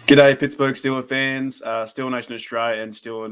G'day, Pittsburgh Steelers fans, Steel Nation Australia and Steel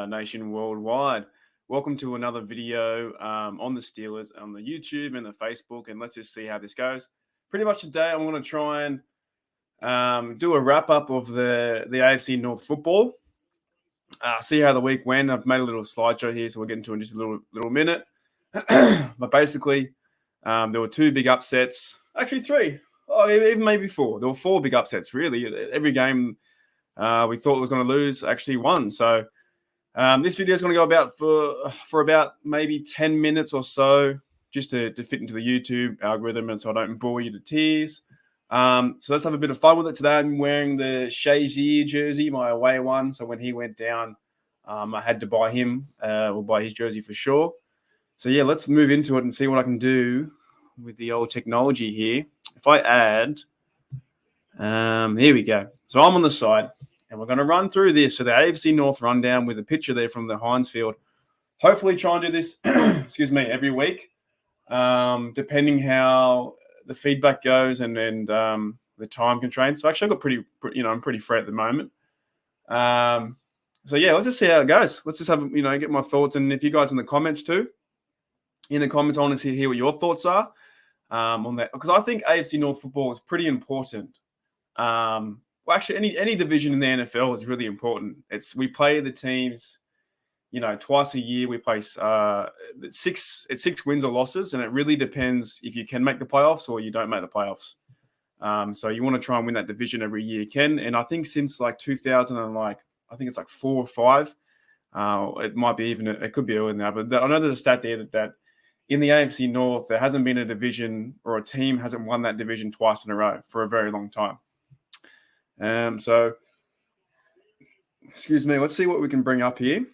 Nation worldwide. Welcome to another video on the Steelers on the YouTube and the Facebook, and let's just see how this goes. Pretty much today, I'm going to try and do a wrap-up of the AFC North football, see how the week went. I've made a little slideshow here, so we'll get into it in just a little minute. But basically, there were two big upsets, actually three. Oh, even maybe four. There were four big upsets, really. Every game we thought was going to lose actually won. So this video is going to go about for about maybe 10 minutes or so, just to fit into the YouTube algorithm and so I don't bore you to tears. So let's have a bit of fun with it today. I'm wearing the Shazier jersey, my away one. So when he went down, I had to buy him or buy his jersey for sure. So yeah, let's move into it and see what I can do with the old technology here. If I add, here we go. So I'm on the side, and we're going to run through this. So the AFC North Rundown with a picture there from the Heinz Field. Hopefully try and do this, excuse me, every week, depending how the feedback goes and the time constraints. So actually, I've got I'm pretty free at the moment. So yeah, let's just see how it goes. Let's just have, get my thoughts. And if you guys in the comments too, I want to hear what your thoughts are. On that, because I think AFC North football is pretty important. Well, actually, any division in the NFL is really important. We play the teams, twice a year. We play six wins or losses, and it really depends if you can make the playoffs or you don't make the playoffs. So you want to try and win that division every year you can. And I think since 2000 and I think it's 4 or 5. It might be it could be earlier than that, but I know there's a stat there that in the AFC North, there hasn't been a division or a team hasn't won that division twice in a row for a very long time. So, excuse me, let's see what we can bring up here.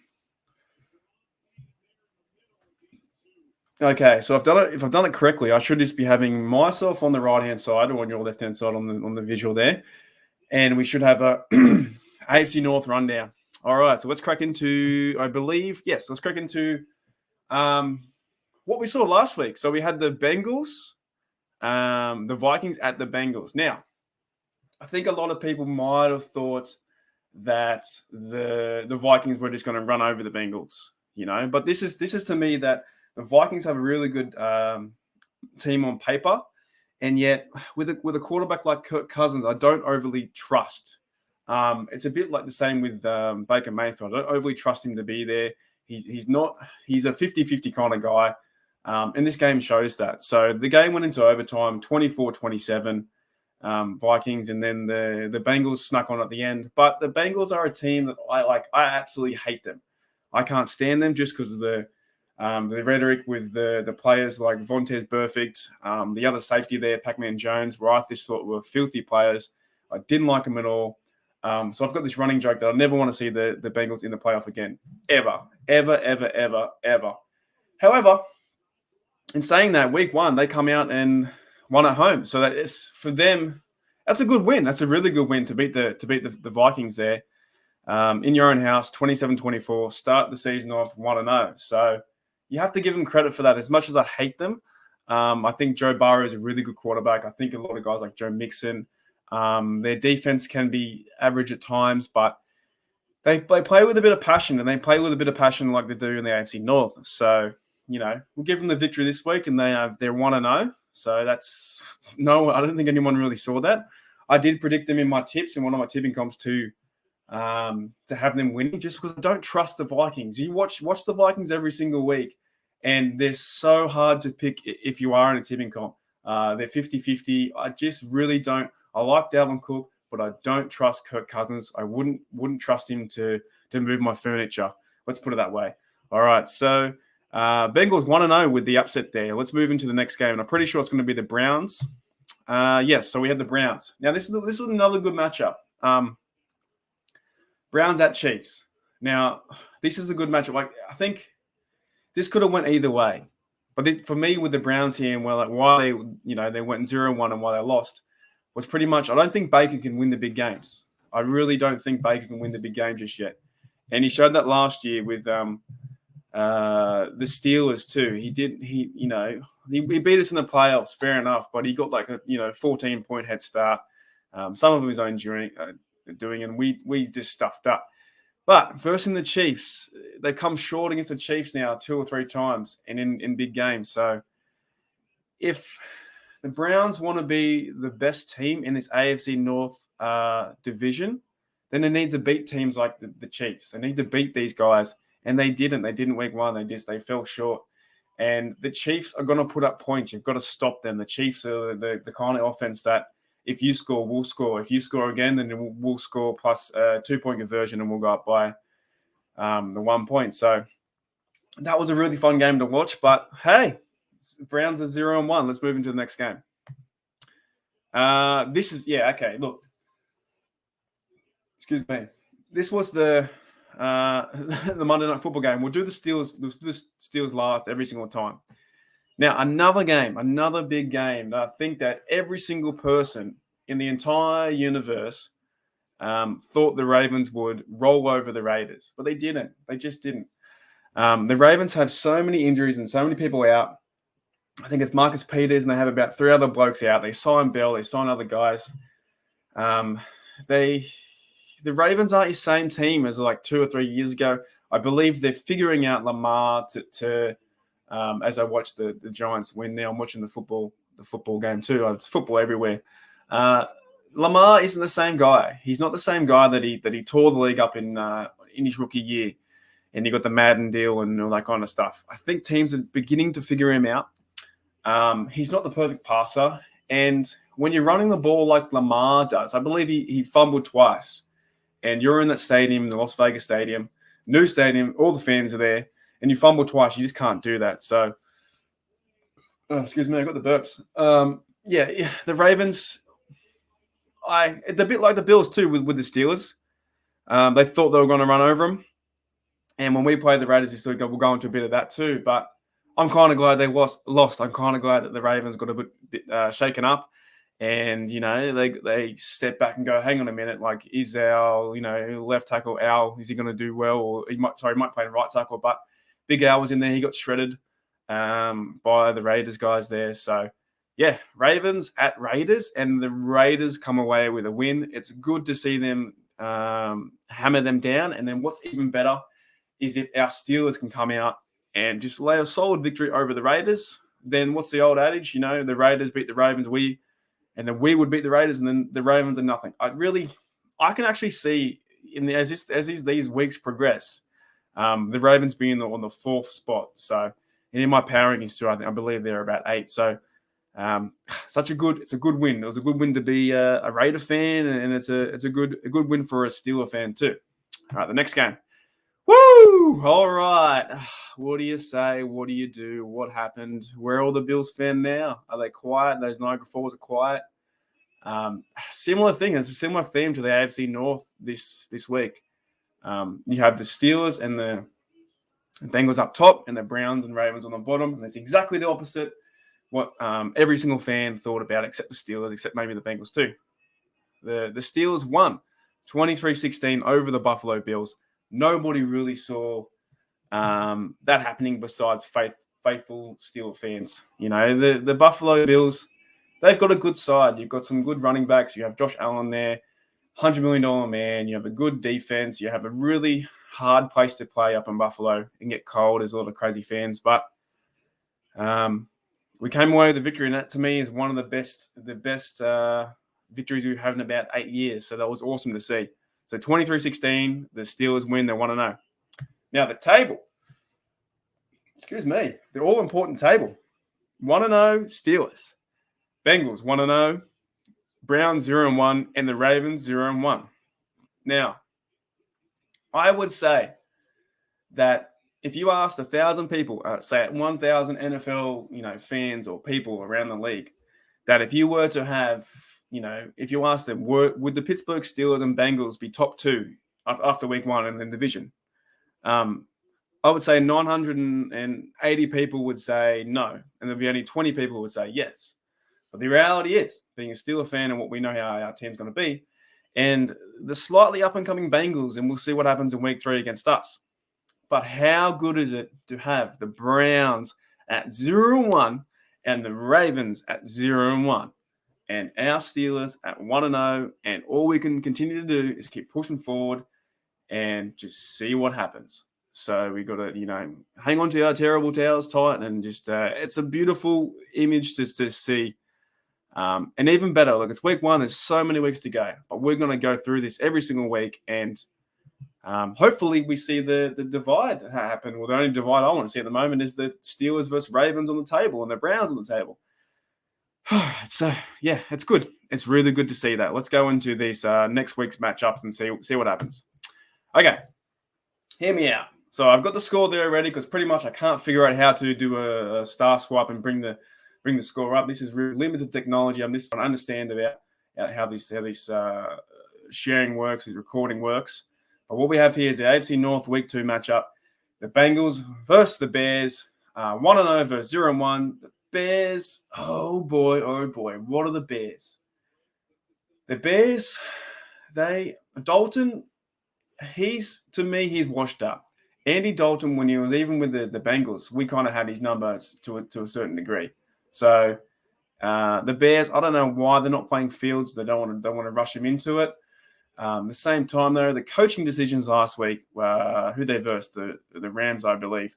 Okay, so if I've done it correctly, I should just be having myself on the right-hand side or on your left-hand side on the visual there. And we should have a AFC North rundown. All right, so let's crack into, let's crack into what we saw last week. So we had the Bengals, the Vikings at the Bengals. Now, I think a lot of people might have thought that the Vikings were just going to run over the Bengals, But this is to me that the Vikings have a really good team on paper, and yet with a quarterback like Kirk Cousins, I don't overly trust. It's a bit like the same with Baker Mayfield. I don't overly trust him to be there. He's a 50-50 kind of guy. And this game shows that. So the game went into overtime, 24-27, Vikings, and then the Bengals snuck on at the end. But the Bengals are a team that I absolutely hate them. I can't stand them just because of the rhetoric with the players like Vontaze Burfict, the other safety there, Pac-Man Jones, where I just thought were filthy players. I didn't like them at all. So I've got this running joke that I never want to see the Bengals in the playoff again. Ever. However, in saying that, week one, they come out and won at home. So that is, for them, that's a good win. That's a really good win to beat the Vikings there in your own house, 27-24, start the season off 1-0. So you have to give them credit for that. As much as I hate them, I think Joe Burrow is a really good quarterback. I think a lot of guys like Joe Mixon, their defense can be average at times, but they play with a bit of passion, and they play with a bit of passion like they do in the AFC North. So, we'll give them the victory this week, and they're 1-0. So that's I don't think anyone really saw that. I did predict them in my tips in one of my tipping comps to have them winning, just because I don't trust the Vikings. You watch the Vikings every single week, and they're so hard to pick if you are in a tipping comp. They're 50-50. I just really don't. I like Dalvin Cook, but I don't trust Kirk Cousins. I wouldn't trust him to move my furniture. Let's put it that way. All right, so Bengals 1-0 with the upset there. Let's move into the next game, and I'm pretty sure it's going to be the Browns. Yes, so we had the Browns. Now this was another good matchup. Browns at Chiefs. Now this is a good matchup. I think this could have went either way, but for me with the Browns here, and why they went 0-1 and why they lost was pretty much, I don't think Baker can win the big games. I really don't think Baker can win the big game just yet, and he showed that last year with the Steelers too. He beat us in the playoffs, fair enough, but he got a 14-point head start. Some of them his own doing, and we just stuffed up. But versing the Chiefs, they come short against the Chiefs now 2 or 3 times and in big games. So if the Browns want to be the best team in this AFC North division, then they need to beat teams like the Chiefs. They need to beat these guys, and they didn't. They didn't week one. They fell short. And the Chiefs are going to put up points. You've got to stop them. The Chiefs are the kind of offense that if you score, we'll score. If you score again, then we'll score plus a 2-point conversion, and we'll go up by the 1 point. So that was a really fun game to watch. But hey, Browns are 0-1. Let's move into the next game. Okay. Look, excuse me. This was the Monday Night Football game. We'll do the Steelers last every single time. Now, another big game that I think that every single person in the entire universe thought the Ravens would roll over the Raiders, but they didn't. They just didn't. The Ravens have so many injuries and so many people out. I think it's Marcus Peters, and they have about 3 other blokes out. They signed Bell. They signed other guys. The Ravens aren't the same team as like 2 or 3 years ago. I believe they're figuring out Lamar to as I watch the Giants win now. I'm watching the football game too. It's football everywhere. Lamar isn't the same guy. He's not the same guy that he tore the league up in his rookie year, and he got the Madden deal and all that kind of stuff. I think teams are beginning to figure him out. He's not the perfect passer, and when you're running the ball like Lamar does, I believe he fumbled twice, and you're in that stadium, the Las Vegas stadium, new stadium, all the fans are there, and you fumble twice, you just can't do that. So, excuse me, I got the burps. The Ravens, it's a bit like the Bills too with the Steelers. They thought they were going to run over them, and when we played the Raiders, we'll go into a bit of that too. But I'm kind of glad they lost. I'm kind of glad that the Ravens got a bit shaken up, and they step back and go, hang on a minute, like is our left tackle Al, is he going to do well, or he might play the right tackle, but Big Al was in there, he got shredded by the Raiders guys there. So yeah, Ravens at Raiders, and the Raiders come away with a win. It's good to see them hammer them down, and then what's even better is if our Steelers can come out and just lay a solid victory over the Raiders. Then what's the old adage? The Raiders beat the Ravens, and then we would beat the Raiders, and then the Ravens are nothing. I can actually see as these weeks progress, the Ravens being on the 4th spot. So, and in my power rankings too, I believe they're about 8. So, it's a good win. It was a good win to be a Raider fan, and it's a good win for a Steeler fan too. All right, the next game. Woo! All right. What do you say? What do you do? What happened? Where are all the Bills fans now? Are they quiet? Those Niagara Falls are quiet. Similar thing. It's a similar theme to the AFC North this week. You have the Steelers and the Bengals up top, and the Browns and Ravens on the bottom. And it's exactly the opposite what every single fan thought about, except the Steelers, except maybe the Bengals too. The Steelers won 23-16 over the Buffalo Bills. Nobody really saw that happening besides faithful Steelers fans. The Buffalo Bills, they've got a good side. You've got some good running backs. You have Josh Allen there, $100 million man. You have a good defense. You have a really hard place to play up in Buffalo and get cold. There's a lot of crazy fans. But we came away with the victory, and that to me is one of the best victories we've had in about 8 years. So that was awesome to see. So 23-16, the Steelers win. They 1-0. Now the table. Excuse me. The all-important table. 1-0 Steelers. Bengals 1-0. Browns 0-1. And the Ravens 0-1. Now, I would say that if you asked 1,000 people, say 1,000 NFL, fans or people around the league, that if you were to have if you ask them, would the Pittsburgh Steelers and Bengals be top 2 after week 1 in the division? I would say 980 people would say no, and there'll be only 20 people who would say yes. But the reality is, being a Steelers fan and what we know how our team's going to be, and the slightly up-and-coming Bengals, and we'll see what happens in week 3 against us. But how good is it to have the Browns at 0-1 and the Ravens at 0-1? and our Steelers at 1-0, and all we can continue to do is keep pushing forward and just see what happens. So we got to, hang on to our terrible towels tight, and just it's a beautiful image to see. And even better, look, it's week 1. There's so many weeks to go, but we're going to go through this every single week, and hopefully we see the divide happen. Well, the only divide I want to see at the moment is the Steelers versus Ravens on the table and the Browns on the table. So, yeah, it's good. It's really good to see that. Let's go into these next week's matchups and see what happens. Okay, hear me out. So I've got the score there already because pretty much I can't figure out how to do a star swap and bring the score up. This is really limited technology. I'm just trying to understand about how this sharing works, this recording works. But what we have here is the AFC North Week 2 matchup. The Bengals versus the Bears. 1-0 versus 0-1. The Bears, oh boy, what are the Bears? The Bears, Dalton, he's washed up. Andy Dalton, when he was even with the Bengals, we kind of had his numbers to a certain degree. So the Bears, I don't know why they're not playing Fields. They don't want to rush him into it. The same time, though, the coaching decisions last week, who they versed, the Rams, I believe,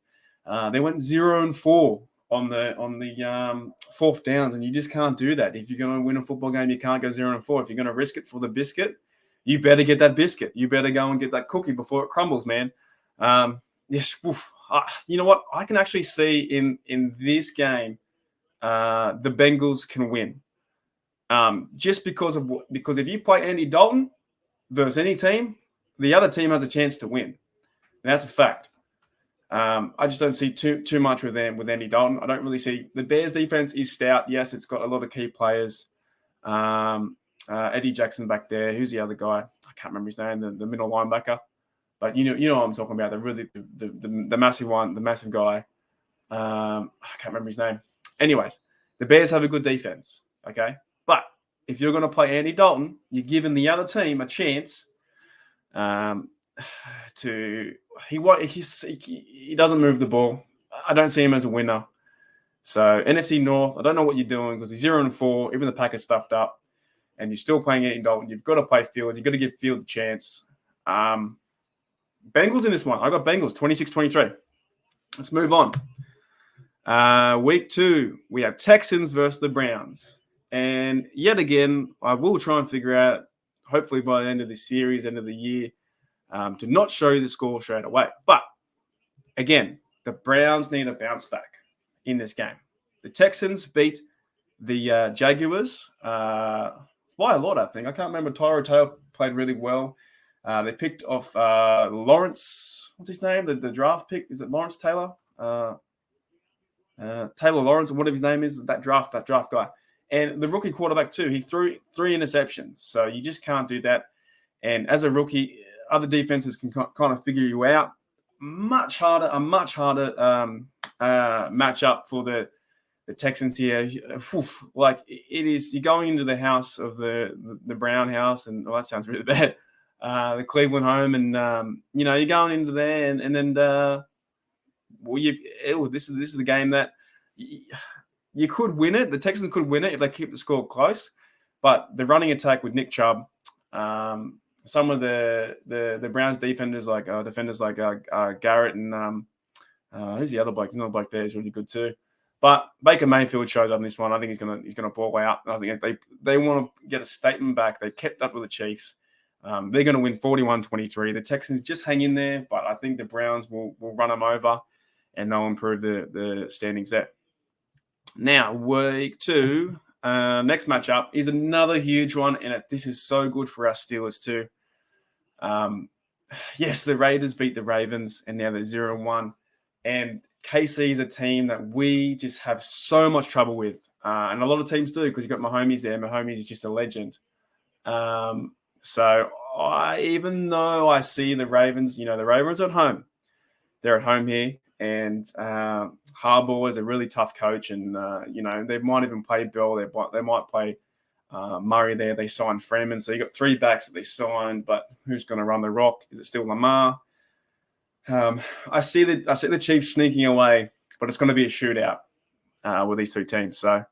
they went 0-4 on the fourth downs, and you just can't do that. If you're going to win a football game, you can't go 0-4. If you're going to risk it for the biscuit, you better get that biscuit. You better go and get that cookie before it crumbles, man. Yes, you know what? I can actually see in this game, the Bengals can win. Just because if you play Andy Dalton versus any team, the other team has a chance to win. And that's a fact. I just don't see too much with Andy Dalton. I don't really see the Bears defense is stout. Yes, it's got a lot of key players. Eddie Jackson back there. Who's the other guy? I can't remember his name. The middle linebacker. But you know what I'm talking about. The massive one, the massive guy. I can't remember his name. Anyways, the Bears have a good defense. Okay, but if you're going to play Andy Dalton, you're giving the other team a chance. He doesn't move the ball. I don't see him as a winner. So NFC North, I don't know what you're doing because he's 0-4. Even the Packers stuffed up, and you're still playing Andy Dalton. You've got to play Fields. You've got to give Fields a chance. Bengals in this one. I got Bengals 26-23. Let's move on. Week 2, we have Texans versus the Browns. And yet again, I will try and figure out, hopefully by the end of this series, end of the year, to not show you the score straight away. But again, the Browns need a bounce back in this game. The Texans beat the Jaguars by a lot, I think. I can't remember. Tyro Taylor played really well. They picked off Lawrence. What's his name? The draft pick. Is it Lawrence Taylor? Taylor Lawrence, or whatever his name is. That draft guy. And the rookie quarterback too. He threw 3 interceptions. So you just can't do that. And as a rookie, other defenses can kind of figure you out. A much harder matchup for the Texans here. Like it is, you're going into the house of the Brown house, and that sounds really bad. The Cleveland home, and you're going into there, and then this is the game that you could win it. The Texans could win it if they keep the score close, but the running attack with Nick Chubb, some of the Browns defenders like Garrett and who's the other bloke? There's another bloke there who's really good too. But Baker Mayfield shows up in this one. I think he's gonna ball out. I think they want to get a statement back. They kept up with the Chiefs. They're going to win 41-23. The Texans just hang in there, but I think the Browns will run them over, and they'll improve the standings there. Now, week 2, next matchup is another huge one, and this is so good for us Steelers too. Yes, the Raiders beat the Ravens, and now they're 0-1. And KC is a team that we just have so much trouble with, and a lot of teams do because you've got Mahomes there. Mahomes is just a legend. So even though I see the Ravens, the Ravens are at home. They're at home here, and Harbaugh is a really tough coach, and they might even play Bell. They might play Murray there. They signed Freeman, so you got 3 backs that they signed. But who's going to run the rock? Is it still Lamar? I see the Chiefs sneaking away, but it's going to be a shootout with these 2 teams. So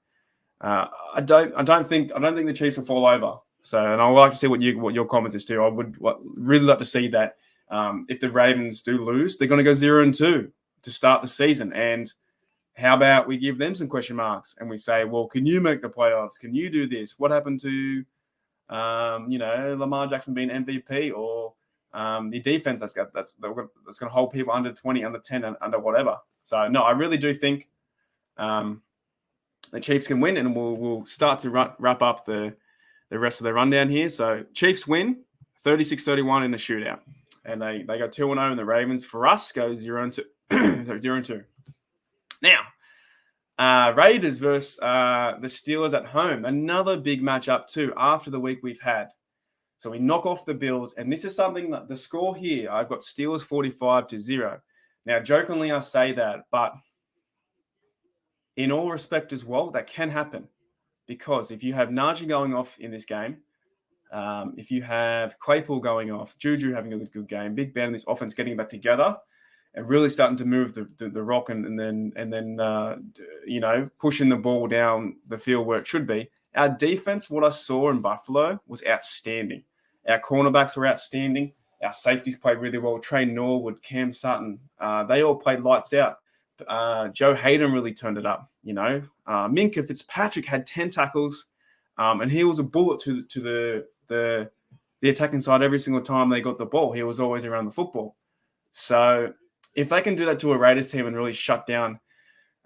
I don't think the Chiefs will fall over. So, and I would like to see what your comments is too. I would really like to see that if the Ravens do lose, they're going to go 0-2 to start the season. And how about we give them some question marks and we say, well, can you make the playoffs? Can you do this? What happened to Lamar Jackson being MVP, or the defense that's going to hold people under 20, under 10, and under whatever. So no, I really do think the Chiefs can win, and we'll start to wrap up the rest of the rundown here. So Chiefs win 36-31 in the shootout, and they go 2-0, and the Ravens for us go 0-2. So 0-2. Now, Raiders versus the Steelers at home. Another big matchup too after the week we've had. So we knock off the Bills, and this is something that the score here, I've got Steelers 45-0. Now, jokingly, I say that, but in all respect as well, that can happen. Because if you have Najee going off in this game, if you have Claypool going off, Juju having a good game, Big Ben and this offense getting back together and really starting to move the rock and then pushing the ball down the field where it should be. Our defense, what I saw in Buffalo, was outstanding. Our cornerbacks were outstanding. Our safeties played really well. Trey Norwood, Cam Sutton, they all played lights out. Joe Hayden really turned it up, Minkah Fitzpatrick had 10 tackles, and he was a bullet to the attacking side every single time they got the ball. He was always around the football. So if they can do that to a Raiders team and really shut down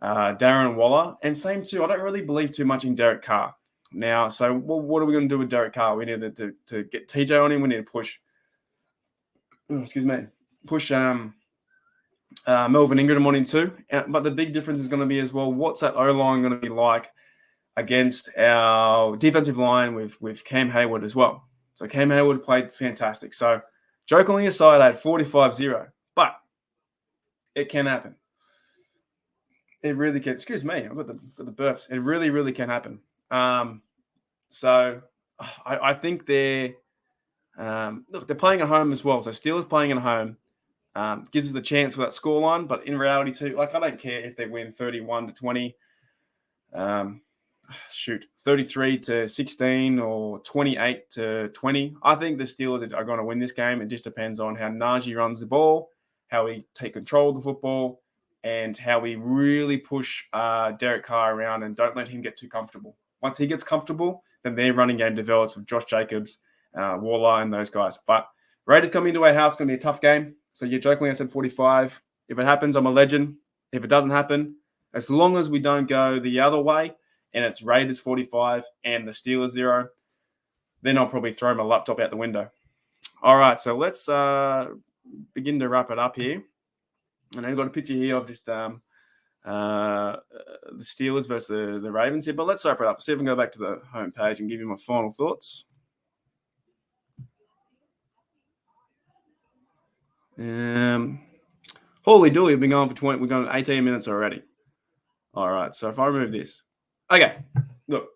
Darren Waller, and same too, I don't really believe too much in Derek Carr. Now, so what are we going to do with Derek Carr? We need to get TJ on him. We need to push Melvin Ingram on him too. But the big difference is going to be as well, what's that O-line going to be like against our defensive line with Cam Hayward as well. So Cam Hayward played fantastic. So jokingly aside, I had 45-0, but it can happen. It really can. Excuse me, I've got the burps. It really, really can happen. So I think they're playing at home as well. So Steelers playing at home gives us a chance for that scoreline. But in reality, too, I don't care if they win 31-20, 33-16, or 28-20. I think the Steelers are going to win this game. It just depends on how Najee runs the ball, how we take control of the football, and how we really push Derek Carr around and don't let him get too comfortable. Once he gets comfortable, then their running game develops with Josh Jacobs, Waller, and those guys. But Raiders coming into our house, it's going to be a tough game. So yeah, jokingly, I said 45. If it happens, I'm a legend. If it doesn't happen, as long as we don't go the other way and it's Raiders 45 and the Steelers 0, then I'll probably throw my laptop out the window. All right, so let's begin to wrap it up here. And I've got a picture here of just the Steelers versus the Ravens here. But let's wrap it up. See if we can go back to the home page and give you my final thoughts. Holy dooly, we've been going for we're going 18 minutes already. All right, so if I remove this. Okay, look.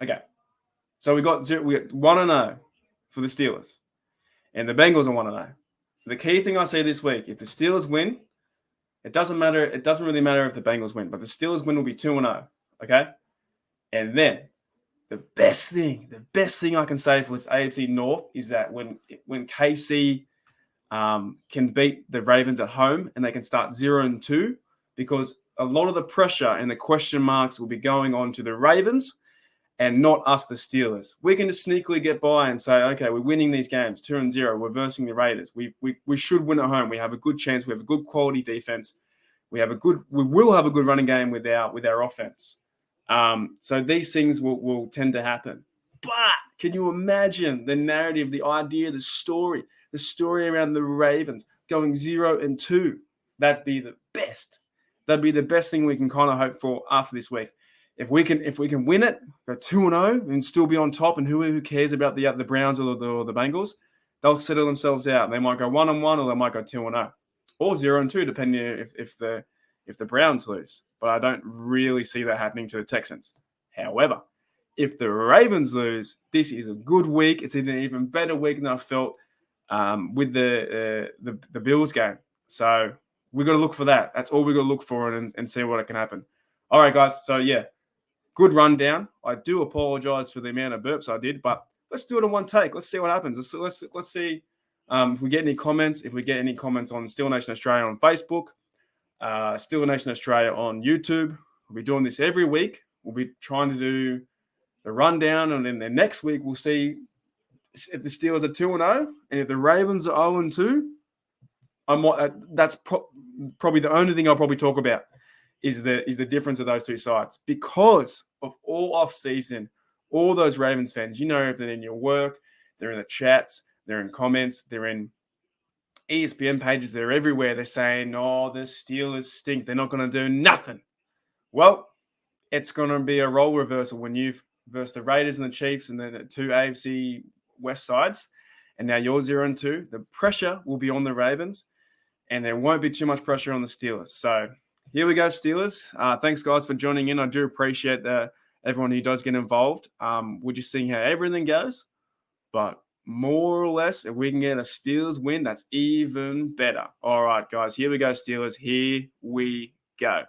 Okay. So we got 1-0 for the Steelers. And the Bengals are 1-0. The key thing I see this week, if the Steelers win, it doesn't matter. It doesn't really matter if the Bengals win, but the Steelers win will be 2-0. Okay? And then the best thing I can say for this AFC North is that when KC can beat the Ravens at home and they can start 0-2, because a lot of the pressure and the question marks will be going on to the Ravens and not us, the Steelers. We can just sneakily get by and say, okay, we're winning these games 2-0. We're versing the Raiders. We should win at home. We have a good chance. We have a good quality defense. We will have a good running game with our offense. So these things will tend to happen. But can you imagine the narrative, the idea, the story around the Ravens going 0-2? That'd be the best. That'd be the best thing we can kind of hope for after this week. If we can win it, go 2-0 and still be on top, and who cares about the Browns or the Bengals? They'll settle themselves out. They might go 1-1 or they might go 2-0 or 0-2, depending if the Browns lose. But I don't really see that happening to the Texans. However, if the Ravens lose, this is a good week. It's an even better week than I felt with the Bills game. So we've got to look for that. That's all we've got to look for and see what can happen. All right, guys. So, yeah. good rundown. I do apologize for the amount of burps I did, but let's do it in one take. Let's see what happens. Let's see if we get any comments. If we get any comments on Steel Nation Australia on Facebook, Steel Nation Australia on YouTube. We'll be doing this every week. We'll be trying to do the rundown, and then next week we'll see if the Steelers are 2-0, and if the Ravens are 0-2. That's probably the only thing I'll probably talk about is the difference of those two sides, because of all off season, all those Ravens fans, if they're in your work, they're in the chats, they're in comments, they're in ESPN pages, they're everywhere. They're saying, "Oh, the Steelers stink. They're not going to do nothing." Well, it's going to be a role reversal when you've versus the Raiders and the Chiefs and then the two AFC West sides, and now you're 0-2. The pressure will be on the Ravens, and there won't be too much pressure on the Steelers. So here we go, Steelers. Thanks, guys, for joining in. I do appreciate everyone who does get involved. We're just seeing how everything goes, but more or less, if we can get a Steelers win, that's even better. All right, guys, here we go, Steelers. Here we go.